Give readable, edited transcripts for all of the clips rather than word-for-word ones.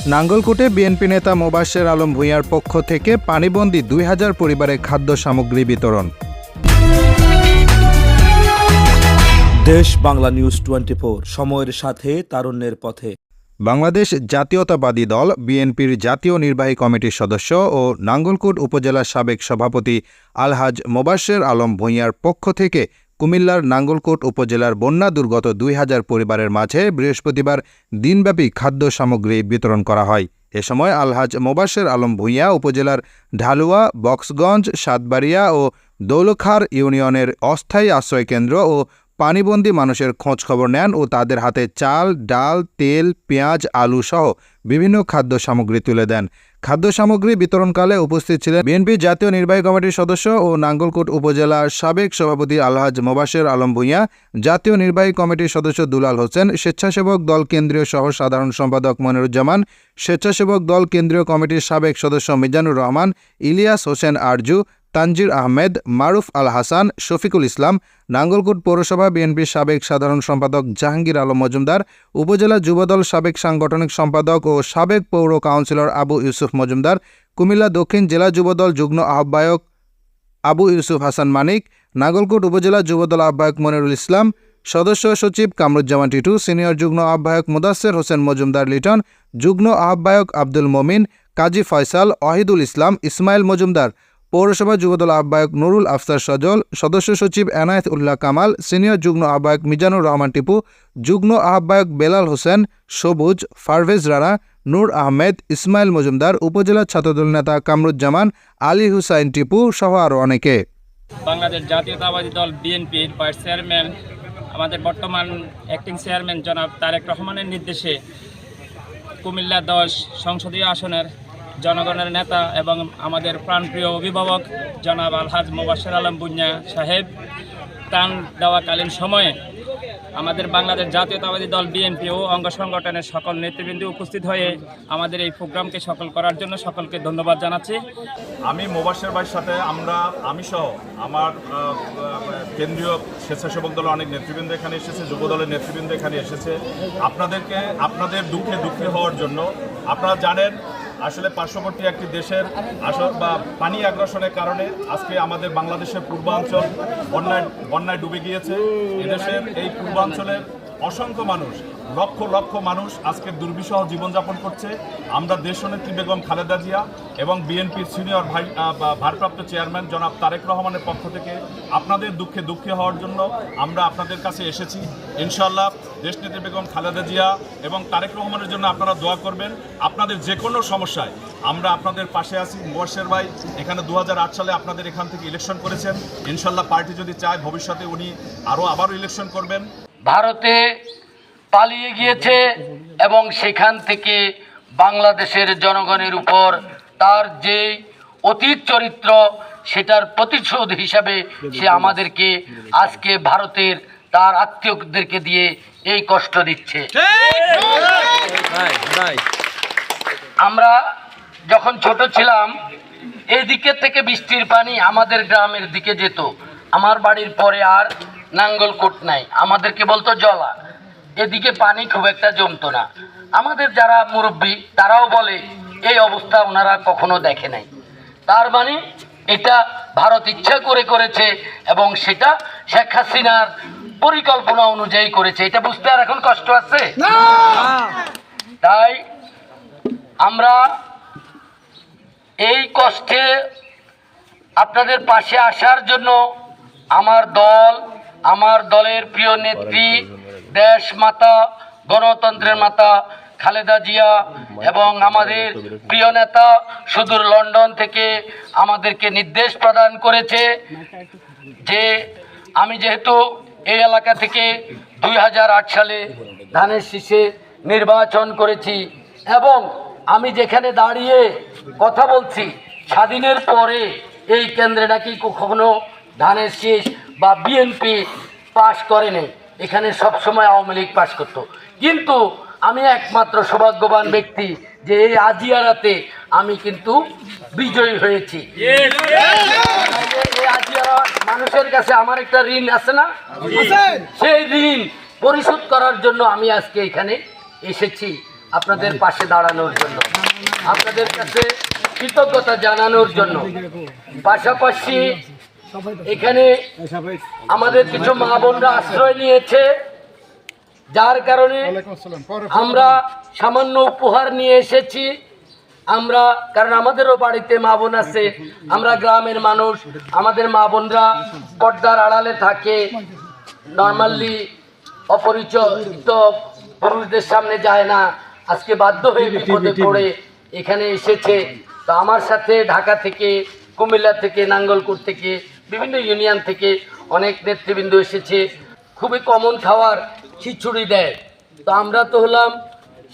নাঙ্গলকোটে BNP নেতা মোবাশ্বের আলম ভূঁইয়ার পক্ষ থেকে পানিবন্দী ২,০০০ পরিবারে খাদ্য সামগ্রী বিতরণ। দেশ বাংলা নিউজ 24, সময়ের সাথে তারুণ্যের পথে। বাংলাদেশ জাতীয়তাবাদী দল বিএনপির জাতীয় নির্বাহী কমিটির সদস্য ও নাঙ্গলকোট উপজেলার সাবেক সভাপতি আলহাজ মোবাশ্বের আলম ভূঁইয়ার পক্ষ থেকে কুমিল্লার নাঙ্গলকোট উপজেলার বন্যা দুর্গত ২,০০০ পরিবারের মাঝে বৃহস্পতিবার দিনব্যাপী খাদ্য সামগ্রী বিতরণ করা হয়। এ সময় আলহাজ মোবাশ্বের আলম ভূঁইয়া উপজেলার ঢালুয়া, বক্সগঞ্জ, সাতবাড়িয়া ও দৌলখার ইউনিয়নের অস্থায়ী আশ্রয়কেন্দ্র ও পানিবন্দী মানুষের খোঁজখবর নেন ও তাদের হাতে চাল, ডাল, তেল, পেঁয়াজ, আলু সহ বিভিন্ন খাদ্য সামগ্রী তুলে দেন। খাদ্য সামগ্রী বিতরণকালে উপস্থিত ছিলেন বিএনপি জাতীয় নির্বাহী কমিটির সদস্য ও নাঙ্গলকোট উপজেলার সাবেক সভাপতি আলহাজ মোবাশ্বের আলম ভূঁইয়া, জাতীয় নির্বাহী কমিটির সদস্য দুলাল হোসেন, স্বেচ্ছাসেবক দল কেন্দ্রীয় সহ সাধারণ সম্পাদক মনিরুজ্জামান, স্বেচ্ছাসেবক দল কেন্দ্রীয় কমিটির সাবেক সদস্য মিজানুর রহমান, ইলিয়াস হোসেন আরজু, তানজির আহমেদ, মারুফ আল হাসান, শফিকুল ইসলাম, নাঙ্গলকোট পৌরসভা বিএনপির সাবেক সাধারণ সম্পাদক জাহাঙ্গীর আলম মজুমদার, উপজেলা যুবদল সাবেক সাংগঠনিক সম্পাদক ও সাবেক পৌর কাউন্সিলর আবু ইউসুফ মজুমদার, কুমিল্লা দক্ষিণ জেলা যুবদল যুগ্ম আহ্বায়ক আবু ইউসুফ হাসান মানিক, নাঙ্গলকোট উপজেলা যুবদল আহ্বায়ক মনিরুল ইসলাম, সদস্য সচিব কামরুজ্জামান টিটু, সিনিয়র যুগ্ম আহ্বায়ক মুদাসের হোসেন মজুমদার লিটন, যুগ্ম আহ্বায়ক আব্দুল মমিন, কাজী ফয়সাল, ওয়াহিদুল ইসলাম, ইসমাইল মজুমদার, পৌরসভা যুবদল আহ্বায়ক নুরুল আফসার সজল, সদস্য সচিব এনায়েত উল্লাহ কামাল, সিনিয়র যুগ্ম আহ্বায়ক মিজানুর রহমান টিপু, যুগ্ম আহ্বায়ক বেলাল হোসেন, সবুজ, পারভেজ রানা, নূর আহমেদ, ইসমাইল মজুমদার, উপজেলা ছাত্রদল নেতা কামরুজ্জামান, আলী হুসাইন টিপু সহ আরও অনেকে। বাংলাদেশ জাতীয়তাবাদী দল বিএনপির ভাইস চেয়ারম্যান, আমাদের বর্তমান অ্যাক্টিং চেয়ারম্যান জনাব তারেক রহমানের নির্দেশে কুমিল্লা 10 সংসদীয় আসনের জনগণের নেতা এবং আমাদের প্রাণপ্রিয় অভিভাবক জনাব আলহাজ মোবাশ্বের আলম ভূঁইয়া সাহেব ত্রাণ দেওয়াকালীন সময়ে আমাদের বাংলাদেশ জাতীয়তাবাদী দল বিএনপি ও অঙ্গ সংগঠনের সকল নেতৃবৃন্দ উপস্থিত হয়ে আমাদের এই প্রোগ্রামকে সফল করার জন্য সকলকে ধন্যবাদ জানাচ্ছি। আমি মোবাশ্বের ভাইয়ের সাথে আমি সহ আমার কেন্দ্রীয় স্বেচ্ছাসেবক দলের অনেক নেতৃবৃন্দ এখানে এসেছে, যুব দলের নেতৃবৃন্দ এখানে এসেছে আপনাদের দুঃখী হওয়ার জন্য। আপনারা জানেন আসলে পার্শ্ববর্তী একটি দেশের পানি আগ্রাসনের কারণে আজকে আমাদের বাংলাদেশের পূর্বাঞ্চল বন্যায় ডুবে গিয়েছে। এদেশের এই পূর্বাঞ্চলের অসংখ্য মানুষ, লক্ষ লক্ষ মানুষ আজকে দুর্বিষহ জীবনযাপন করছে। আমরা দেশনেত্রী বেগম খালেদা জিয়া এবং বিএনপির সিনিয়র ভারপ্রাপ্ত চেয়ারম্যান জনাব তারেক রহমানের পক্ষ থেকে আপনাদের দুঃখী হওয়ার জন্য আমরা আপনাদের কাছে এসেছি। ইনশাআল্লাহ দেশনেত্রী বেগম খালেদা জিয়া এবং তারেক রহমানের জন্য আপনারা দোয়া করবেন। আপনাদের যে কোনো সমস্যায় আমরা আপনাদের পাশে আছি। মোবাশ্বের ভাই এখানে 2008 সালে আপনাদের এখান থেকে ইলেকশন করেছেন। ইনশাআল্লাহ পার্টি যদি চায় ভবিষ্যতে উনি আবারও ইলেকশন করবেন। ভারতে পালিয়ে গিয়েছে এবং সেখান থেকে বাংলাদেশের জনগণের উপর তার যে অতীত চরিত্র সেটার প্রতিশোধ হিসাবে সে আমাদেরকে আজকে ভারতের তার আত্মীয়দেরকে দিয়ে এই কষ্ট দিচ্ছে। আমরা যখন ছোট ছিলাম এই দিকের থেকে বৃষ্টির পানি আমাদের গ্রামের দিকে যেত। আমার বাড়ির পরে আর নাঙ্গলকোট নাই, আমাদেরকে বলতো জলা। এদিকে পানি খুব একটা জমতো না। আমাদের যারা মুরব্বী তারাও বলে এই অবস্থা ওনারা কখনো দেখে নাই। তার মানে এটা ভারত ইচ্ছা করে করেছে এবং সেটা শেখ হাসিনার পরিকল্পনা অনুযায়ী করেছে। এটা বুঝতে আর এখন কষ্ট আছে না। তাই আমরা এই কষ্টে আপনাদের পাশে আসার জন্য আমার দলের প্রিয় নেত্রী, দেশ মাতা, গণতন্ত্রের মাতা খালেদা জিয়া এবং আমাদের প্রিয় নেতা সুদূর লন্ডন থেকে আমাদেরকে নির্দেশ প্রদান করেছে যে আমি যেহেতু এই এলাকা থেকে 2008 সালে ধানের শীষে নির্বাচন করেছি এবং আমি যেখানে দাঁড়িয়ে কথা বলছি স্বাধীনের পরে এই কেন্দ্রে নাকি কখনো ধানের শীষ বা বিএনপি পাশ করেনি। এখানে সবসময় আওয়ামী লীগ পাশ করত। কিন্তু আমি একমাত্র সৌভাগ্যবান ব্যক্তি যে এই আজিয়ারাতে আমি কিন্তু বিজয়ী হয়েছি। এই আজিয়ারা মানুষের কাছে আমার একটা ঋণ আছে না, সেই ঋণ পরিশোধ করার জন্য আমি আজকে এখানে এসেছি। আপনাদের পাশে দাঁড়ানোর জন্য, আপনাদের কাছে কৃতজ্ঞতা জানানোর জন্য। পাশাপাশি এখানে আমাদের কিছু মা বোনরা আশ্রয় নিয়েছে, যার কারণে আমরা সামান্য উপহার নিয়ে এসেছি। আমরা, কারণ আমাদেরও বাড়িতে মা বোন আছে, আমরা গ্রামের মানুষ, আমাদের মা বোনরা পর্দার আড়ালে থাকে, নর্মালি অপরিচিত পুরুষদের সামনে যায় না। আজকে বাধ্য হয়ে বিপদে পড়ে এখানে এসেছে। তো আমার সাথে ঢাকা থেকে, কুমিল্লা থেকে, নাঙ্গলকোট থেকে, বিভিন্ন ইউনিয়ন থেকে অনেক নেতৃবৃন্দ এসেছে। খুবই কমন খাবার খিচুড়ি দেয়। তো আমরা তো হলাম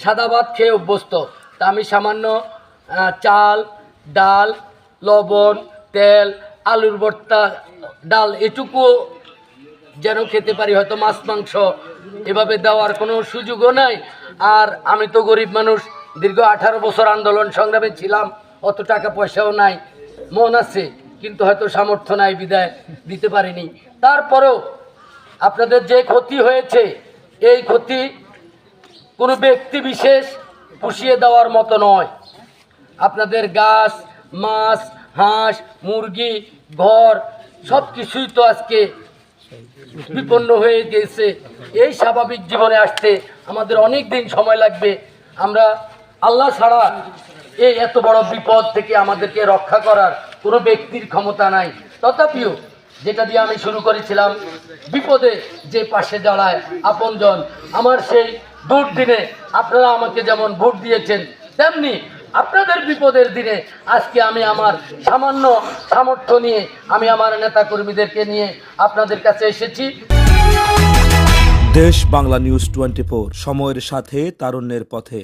সাদা ভাত খেয়ে অভ্যস্ত। তা আমি সামান্য চাল, ডাল, লবণ, তেল, আলুর ভর্তা, ডাল এটুকু যেন খেতে পারি, হয়তো মাছ মাংস এভাবে দেওয়ার কোনো সুযোগও নাই। আর আমি তো গরিব মানুষ, দীর্ঘ 18 বছর আন্দোলন সংগ্রামে ছিলাম, অত টাকা পয়সাও নাই, মন আছে কিন্তু হয়তো সামর্থ্য নাই, বিদায় দিতে পারিনি। তারপরেও আপনাদের যে ক্ষতি হয়েছে, এই ক্ষতি কোনো ব্যক্তি বিশেষ পুষিয়ে দেওয়ার মতো নয়। আপনাদের গাছ, মাছ, হাঁস, মুরগি, ঘর সব কিছুই তো আজকে বিপন্ন হয়ে গেছে। এই স্বাভাবিক জীবনে আসতে আমাদের অনেক দিন সময় লাগবে। আমরা আল্লাহ ছাড়া এই এত বড় বিপদ থেকে আমাদেরকে রক্ষা করার কোনো ব্যক্তির ক্ষমতা নাই। তথাপিও যেটা দিয়ে আমি শুরু করেছিলাম, বিপদে যে পাশে দাঁড়ায় আপনজন, আমার সেই দুর্দিনে আপনারা আমাকে যেমন ভোট দিয়েছেন, তেমনি আপনাদের বিপদের দিনে আজকে আমি আমার সামান্য সামর্থ্য নিয়ে, আমি আমার নেতাকর্মীদেরকে নিয়ে আপনাদের কাছে এসেছি। দেশ বাংলা নিউজ 24, সময়ের সাথে তারুণ্যের পথে।